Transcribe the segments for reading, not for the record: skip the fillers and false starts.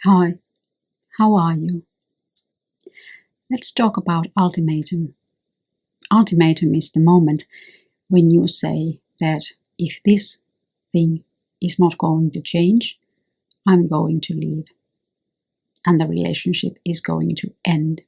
Hi, how are you? Let's talk about ultimatum. Ultimatum is the moment when you say that if this thing is not going to change, I'm going to leave. And the relationship is going to end.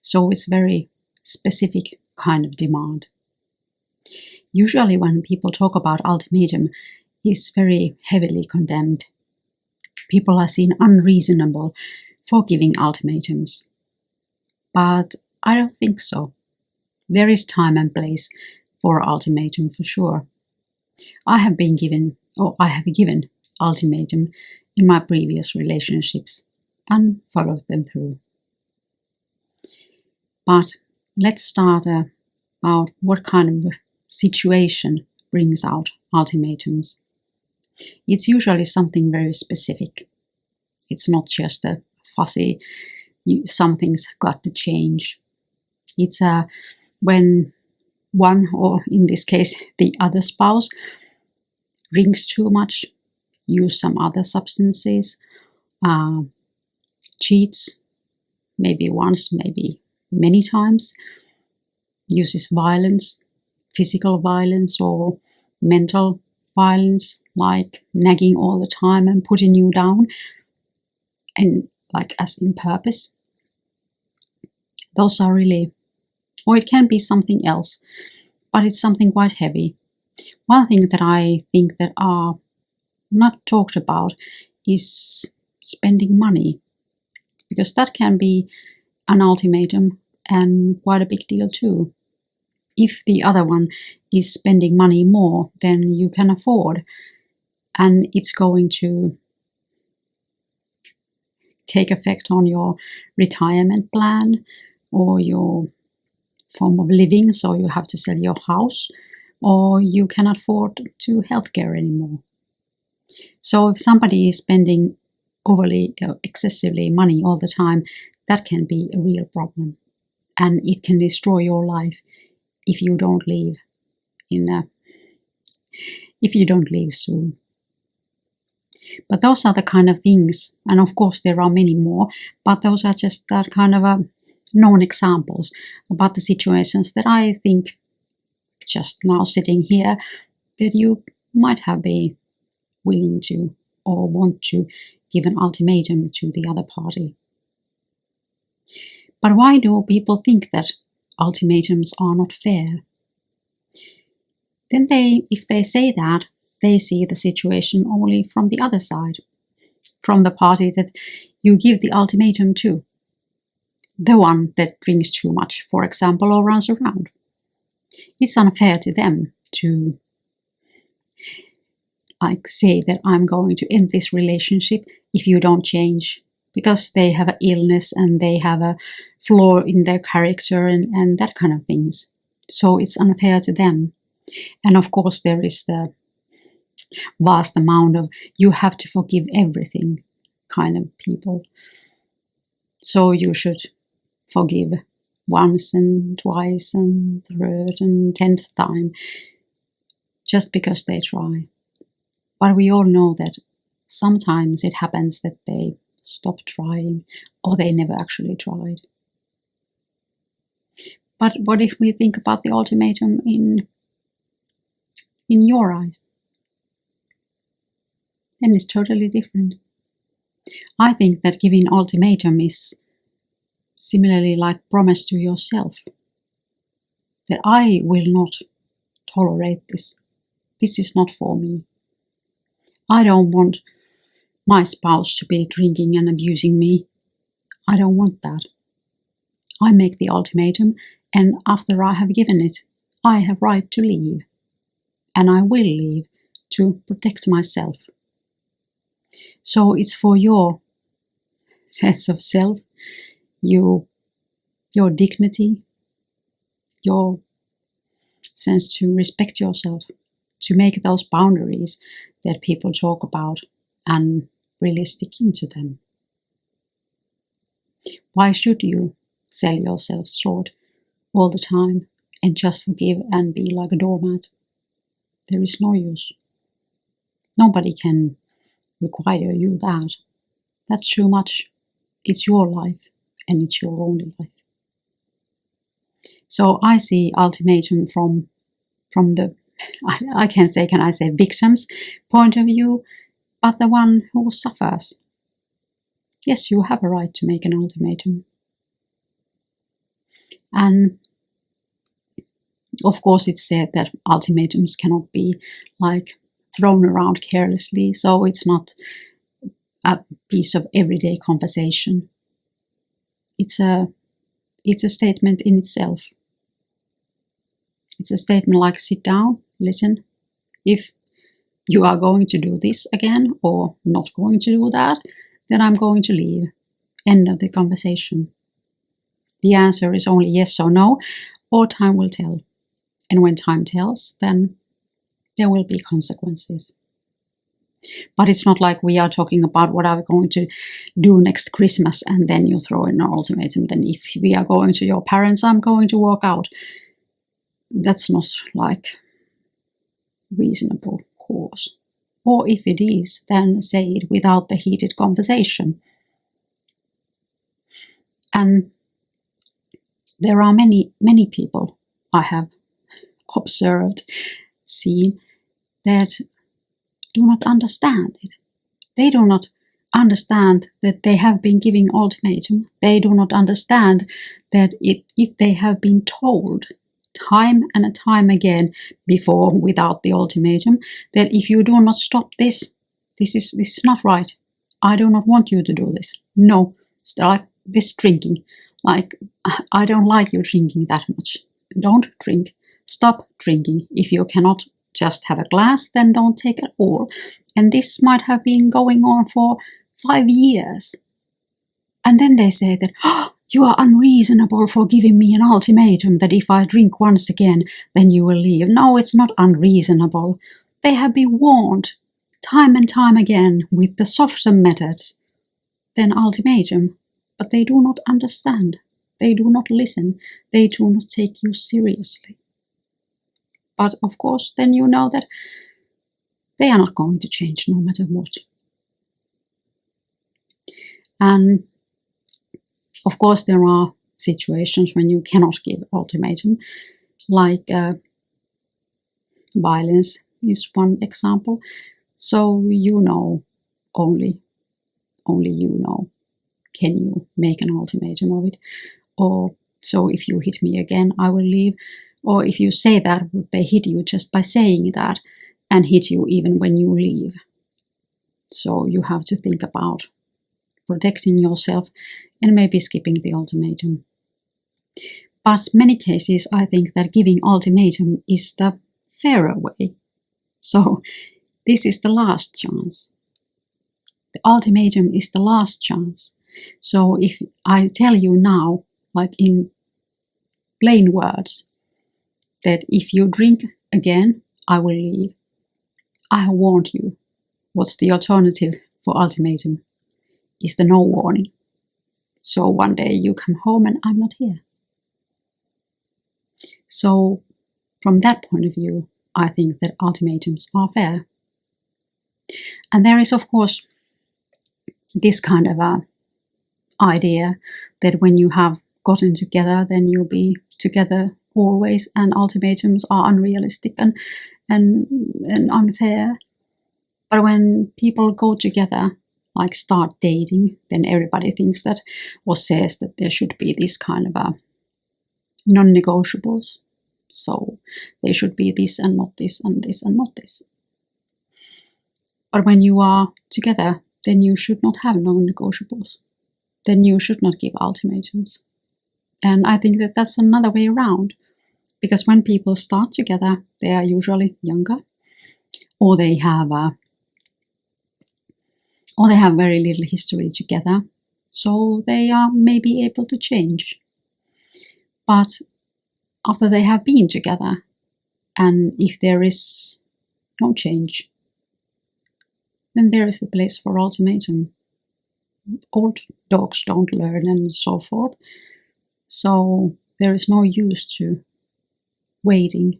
So it's very specific kind of demand. Usually when people talk about ultimatum, it's very heavily condemned. People are seen unreasonable for giving ultimatums. But I don't think so. There is time and place for ultimatum for sure. I have given ultimatum in my previous relationships and followed them through. But let's start about what kind of situation brings out ultimatums. It's usually something very specific. It's not just a fussy, something's got to change. It's when one, or in this case the other spouse, drinks too much, use some other substances, cheats, maybe once, maybe many times, uses violence, physical violence or mental violence, like nagging all the time and putting you down, and like as in purpose. Those are really, or it can be something else, but it's something quite heavy. One thing that I think that are not talked about is spending money, because that can be an ultimatum and quite a big deal too. If the other one is spending money more than you can afford, and it's going to take effect on your retirement plan or your form of living, so you have to sell your house, or you cannot afford to healthcare anymore. So if somebody is spending overly, excessively money all the time, that can be a real problem, and it can destroy your life if you don't leave soon. But those are the kind of things, and of course there are many more, but those are just that kind of known examples about the situations that I think, just now sitting here, that you might have been willing to or want to give an ultimatum to the other party. But why do people think that ultimatums are not fair? Then if they say that, they see the situation only from the other side, from the party that you give the ultimatum to. The one that drinks too much, for example, or runs around. It's unfair to them to say that I'm going to end this relationship if you don't change, because they have an illness and they have a flaw in their character and that kind of things. So it's unfair to them. And of course there is the vast amount of you have to forgive everything kind of people. So you should forgive once and twice and third and 10th time, just because they try. But we all know that sometimes it happens that they stop trying, or they never actually tried. But what if we think about the ultimatum in your eyes? Then it's totally different. I think that giving ultimatum is similarly like promise to yourself that I will not tolerate this. This is not for me. I don't want my spouse to be drinking and abusing me. I don't want that. I make the ultimatum, and after I have given it, I have right to leave. And I will leave to protect myself. So it's for your sense of self, your dignity, your sense to respect yourself, to make those boundaries that people talk about and really stick into them. Why should you sell yourself short all the time and just forgive and be like a doormat? There is no use. Nobody can require you that. That's too much. It's your life, and it's your only life. So I see ultimatum from the, I can I say victim's point of view, but the one who suffers. Yes, you have a right to make an ultimatum. And of course it's said that ultimatums cannot be like thrown around carelessly, so it's not a piece of everyday conversation. It's a statement in itself. It's a statement like, sit down, listen. If you are going to do this again or not going to do that, then I'm going to leave. End of the conversation. The answer is only yes or no, or time will tell. And when time tells, then there will be consequences. But it's not like we are talking about what are we going to do next Christmas and then you throw in an ultimatum. Then if we are going to your parents, I'm going to walk out. That's not like reasonable course. Or if it is, then say it without the heated conversation. And there are many people I have observed, seen, that do not understand it. They do not understand that they have been giving ultimatum. They do not understand that if they have been told time and time again before without the ultimatum that if you do not stop this is not right. I do not want you to do this. No, it's like this drinking. Like, I don't like you drinking that much. Don't drink. Stop drinking. If you cannot just have a glass, then don't take it all. And this might have been going on for 5 years. And then they say that, oh, you are unreasonable for giving me an ultimatum that if I drink once again, then you will leave. No, it's not unreasonable. They have been warned time and time again with the softer methods than ultimatum. But they do not understand. They do not listen. They do not take you seriously. But of course, then you know that they are not going to change no matter what. And of course, there are situations when you cannot give ultimatum, like violence is one example. So you know, only you know, can you make an ultimatum of it? Or so if you hit me again, I will leave. Or if you say that, they hit you just by saying that and hit you even when you leave. So you have to think about protecting yourself and maybe skipping the ultimatum. But many cases, I think that giving ultimatum is the fairer way. So this is the last chance. The ultimatum is the last chance. So if I tell you now, like in plain words, that if you drink again, I will leave. I have warned you. What's the alternative for ultimatum? Is the no warning. So one day you come home and I'm not here. So from that point of view, I think that ultimatums are fair. And there is, of course, this kind of a idea that when you have gotten together, then you'll be together always, and ultimatums are unrealistic and unfair. But when people go together, like start dating, then everybody thinks that or says that there should be this kind of a non-negotiables. So they should be this and not this and this and not this. But when you are together, then you should not have non-negotiables. Then you should not give ultimatums. And I think that that's another way around. Because when people start together, they are usually younger, or they have very little history together, so they are maybe able to change. But after they have been together, and if there is no change, then there is the place for ultimatum. Old dogs don't learn and so forth. So there is no use to waiting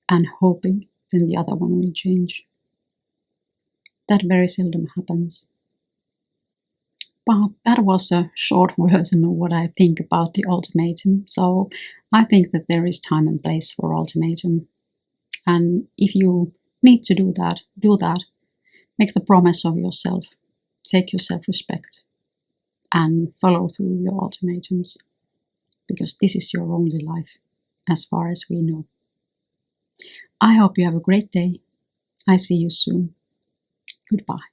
and hoping then the other one will change. That very seldom happens. But that was a short version of what I think about the ultimatum. So I think that there is time and place for ultimatum. And if you need to do that, do that. Make the promise of yourself. Take your self-respect. And follow through your ultimatums. Because this is your only life, as far as we know. I hope you have a great day. I see you soon. Goodbye.